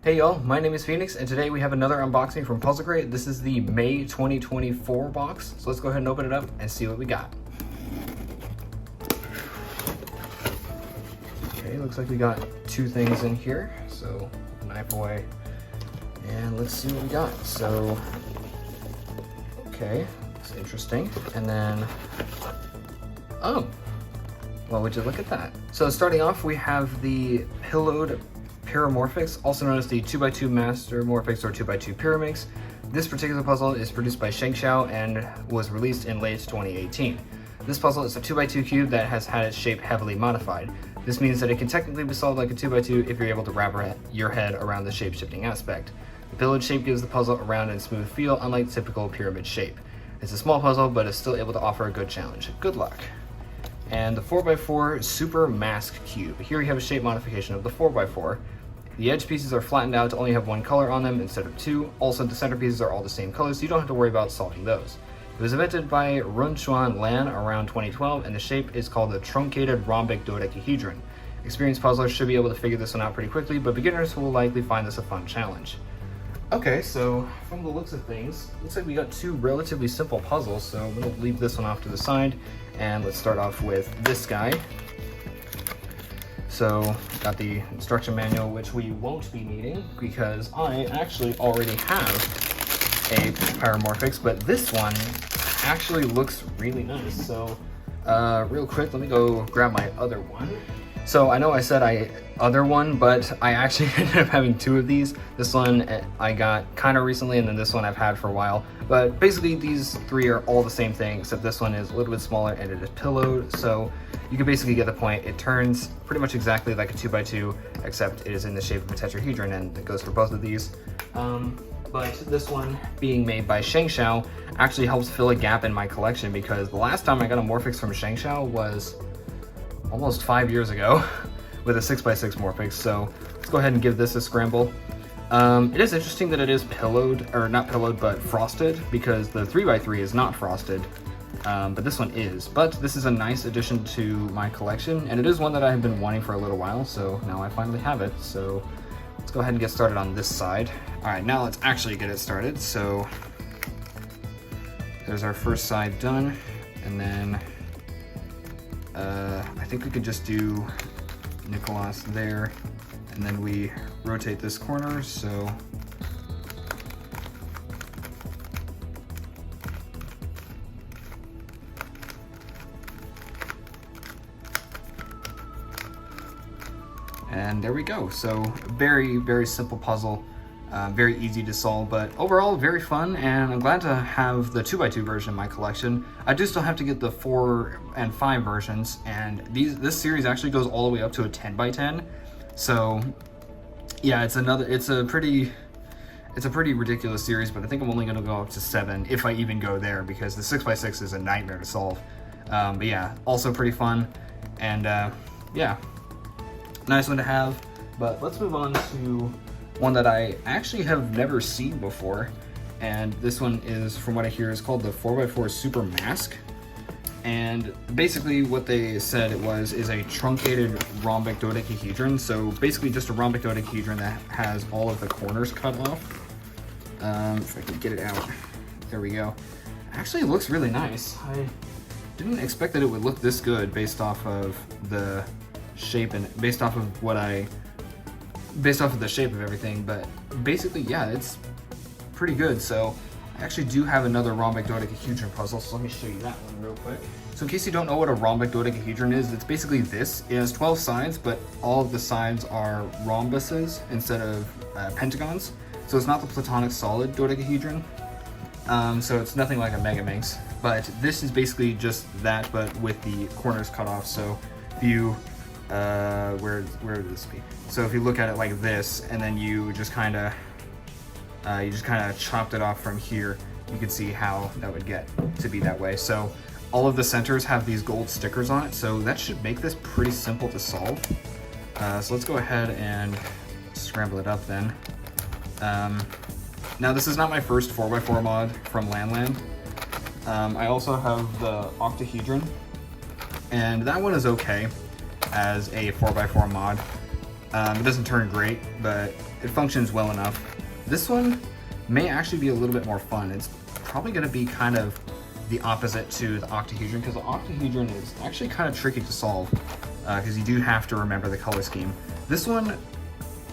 Hey y'all, my name is Phoenix, and today we have another unboxing from Puzzlcrate. This is the May 2024 box, so let's go ahead and open it up and see what we got. Okay, looks like we got two things in here, so knife away, and let's see what we got. So, okay, looks interesting, and then, oh, well, would you look at that? So starting off, we have the pillowed pyramorphix, also known as the 2x2 master morphix or 2x2 pyramorphix. This particular puzzle is produced by shengshou and was released in late 2018. This puzzle is a 2x2 cube that has had its shape heavily modified. This means that it can technically be solved like a 2x2 if you're able to wrap your head around the shape-shifting aspect. The pillowed shape gives the puzzle a round and smooth feel, unlike the typical pyramid shape. It's a small puzzle, but is still able to offer a good challenge. Good luck. And the 4x4 super mask cube. Here we have a shape modification of the 4x4. The edge pieces are flattened out to only have one color on them instead of two. Also, the center pieces are all the same color, so you don't have to worry about solving those. It was invented by Runchuan Lan around 2012, and the shape is called the truncated rhombic dodecahedron. Experienced puzzlers should be able to figure this one out pretty quickly, but beginners will likely find this a fun challenge. Okay, so from the looks of things, looks like we got two relatively simple puzzles, so I'm going to leave this one off to the side, and let's start off with this guy. So, got the instruction manual, which we won't be needing because I actually already have a pyramorphix, but this one actually looks really nice. So, real quick, let me go grab my other one. So, I know I said other one, but I actually ended up having two of these. This one I got kind of recently, and then this one I've had for a while. But basically, these three are all the same thing, except this one is a little bit smaller and it is pillowed. So, you can basically get the point. It turns pretty much exactly like a 2x2, except it is in the shape of a tetrahedron, and it goes for both of these. But this one, being made by shengshou, actually helps fill a gap in my collection, because the last time I got a morphix from shengshou was almost 5 years ago with a 6x6 morphix. So let's go ahead and give this a scramble. It is interesting that it is pillowed, or not pillowed, but frosted, because the 3x3 is not frosted. But this one is. But this is a nice addition to my collection, and it is one that I have been wanting for a little while, so now I finally have it. So let's go ahead and get started on this side. Alright, now let's actually get it started. So there's our first side done, and then I think we could just do Nicholas there, and then we rotate this corner, so and there we go. So very, very simple puzzle, very easy to solve, but overall very fun, and I'm glad to have the 2x2 version in my collection. I do still have to get the 4 and 5 versions, and this series actually goes all the way up to a 10x10. So yeah, it's a pretty ridiculous series, but I think I'm only gonna go up to 7 if I even go there, because the 6x6 is a nightmare to solve. But yeah, also pretty fun, and yeah, nice one to have. But let's move on to one that I actually have never seen before, and this one is, from what I hear, is called the 4x4 Super Mask. And basically what they said it is a truncated rhombic dodecahedron. So basically just a rhombic dodecahedron that has all of the corners cut off. If I can get it out, there we go. Actually, it looks really nice. I didn't expect that it would look this good based off of the shape and based off of the shape of everything, but basically, yeah, it's pretty good. So I actually do have another rhombic dodecahedron puzzle, so let me show you that one real quick. So in case you don't know what a rhombic dodecahedron is, it's basically this. It has 12 sides, but all of the sides are rhombuses instead of pentagons. So it's not the platonic solid dodecahedron. So it's nothing like a Megaminx, but this is basically just that, but with the corners cut off. So if you where would this be? So if you look at it like this, and then you just kind of chopped it off from here, you can see how that would get to be that way. So all of the centers have these gold stickers on it, so that should make this pretty simple to solve. So let's go ahead and scramble it up then. Now this is not my first 4x4 mod from Landland. I also have the octahedron, and that one is okay as a 4x4 mod. It doesn't turn great, but it functions well enough. This one may actually be a little bit more fun. It's probably going to be kind of the opposite to the octahedron, because the octahedron is actually kind of tricky to solve, because you do have to remember the color scheme. This one,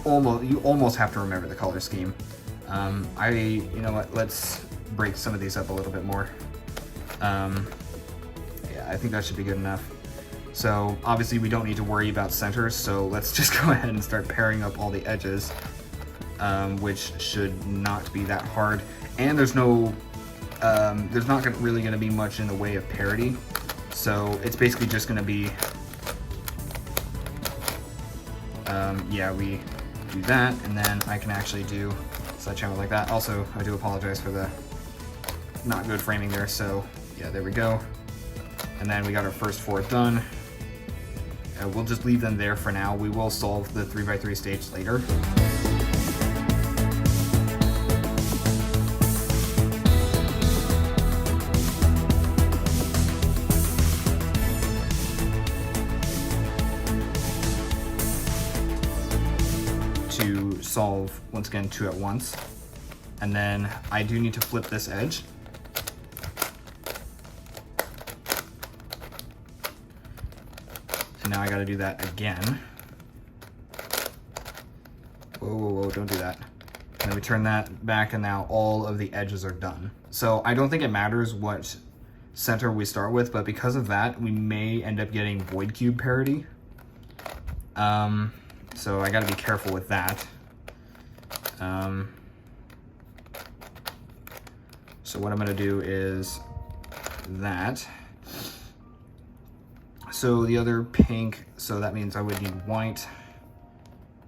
you almost have to remember the color scheme. You know what, let's break some of these up a little bit more. Yeah, I think that should be good enough. So obviously we don't need to worry about centers, so let's just go ahead and start pairing up all the edges, which should not be that hard. And there's not really going to be much in the way of parity, so it's basically just going to be, yeah, we do that, and then I can actually do sledgehammer like that. Also, I do apologize for the not good framing there, so yeah, there we go. And then we got our first 4 done. We'll just leave them there for now. We will solve the 3x3 stage later. To solve, once again, 2 at once. And then I do need to flip this edge. So now I gotta do that again. Whoa, whoa, whoa, don't do that. And then we turn that back, and now all of the edges are done. So I don't think it matters what center we start with, but because of that, we may end up getting void cube parity. So I gotta be careful with that. So what I'm gonna do is that. So the other pink, so that means I would need white.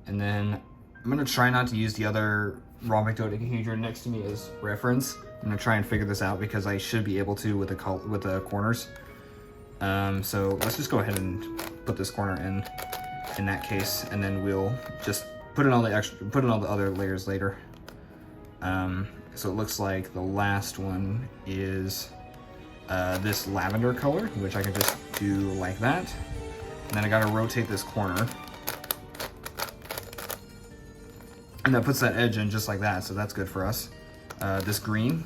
And then I'm gonna try not to use the other rhombic dodecahedron next to me as reference. I'm gonna try and figure this out because I should be able to with the corners. So let's just go ahead and put this corner in that case, and then we'll just put in all the other layers later. So it looks like the last one is this lavender color, which I can just do like that. And then I gotta rotate this corner. And that puts that edge in just like that, so that's good for us. This green,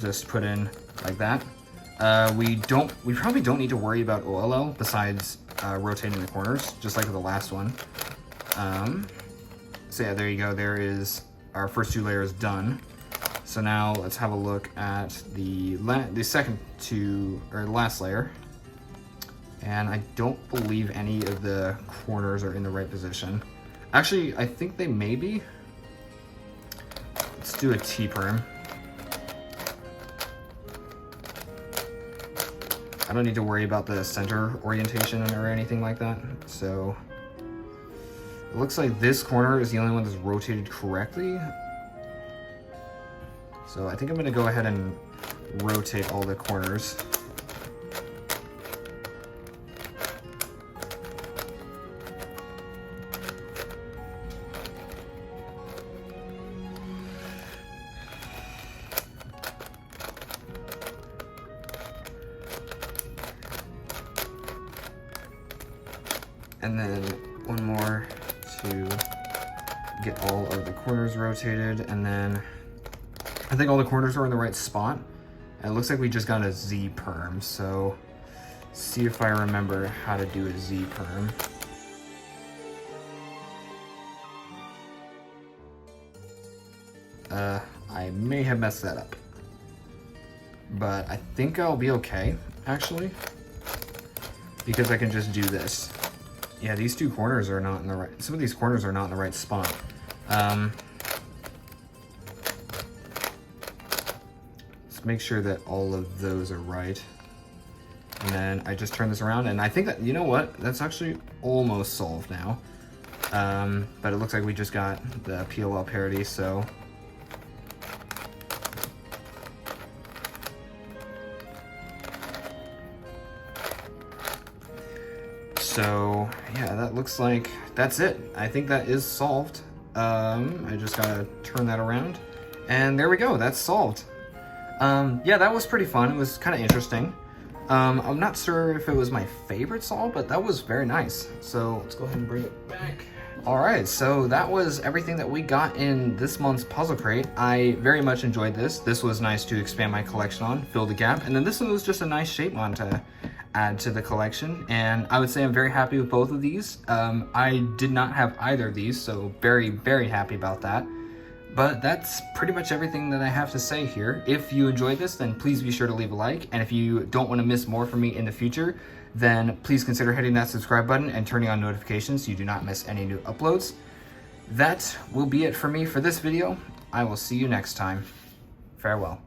just put in like that. We probably don't need to worry about OLL besides rotating the corners, just like the last one. So yeah, there you go. There is our first 2 layers done. So now let's have a look at the last layer. And I don't believe any of the corners are in the right position. Actually, I think they may be. Let's do a T-perm. I don't need to worry about the center orientation or anything like that. So it looks like this corner is the only one that's rotated correctly. So I think I'm gonna go ahead and rotate all the corners. And then one more to get all of the corners rotated, and then I think all the corners are in the right spot. And it looks like we just got a Z perm, so see if I remember how to do a Z perm. I may have messed that up, but I think I'll be okay, actually, because I can just do this. Yeah, these 2 corners are not in the right, some of these corners are not in the right spot. Let's make sure that all of those are right. And then I just turn this around, and I think that, you know what, that's actually almost solved now. But it looks like we just got the PLL parity, so. So yeah, that looks like that's it. I think that is solved. I just gotta turn that around, and there we go, that's solved. Yeah, that was pretty fun. It was kind of interesting. I'm not sure if it was my favorite saw, but that was very nice. So let's go ahead and bring it back. All right, so that was everything that we got in this month's puzzle crate. I very much enjoyed this. This was nice to expand my collection on, fill the gap, and then this one was just a nice shape mod to add to the collection, and I would say I'm very happy with both of these. I did not have either of these, so very, very happy about that. But that's pretty much everything that I have to say here. If you enjoyed this, then please be sure to leave a like, and if you don't want to miss more from me in the future, then please consider hitting that subscribe button and turning on notifications so you do not miss any new uploads. That will be it for me for this video. I will see you next time. Farewell.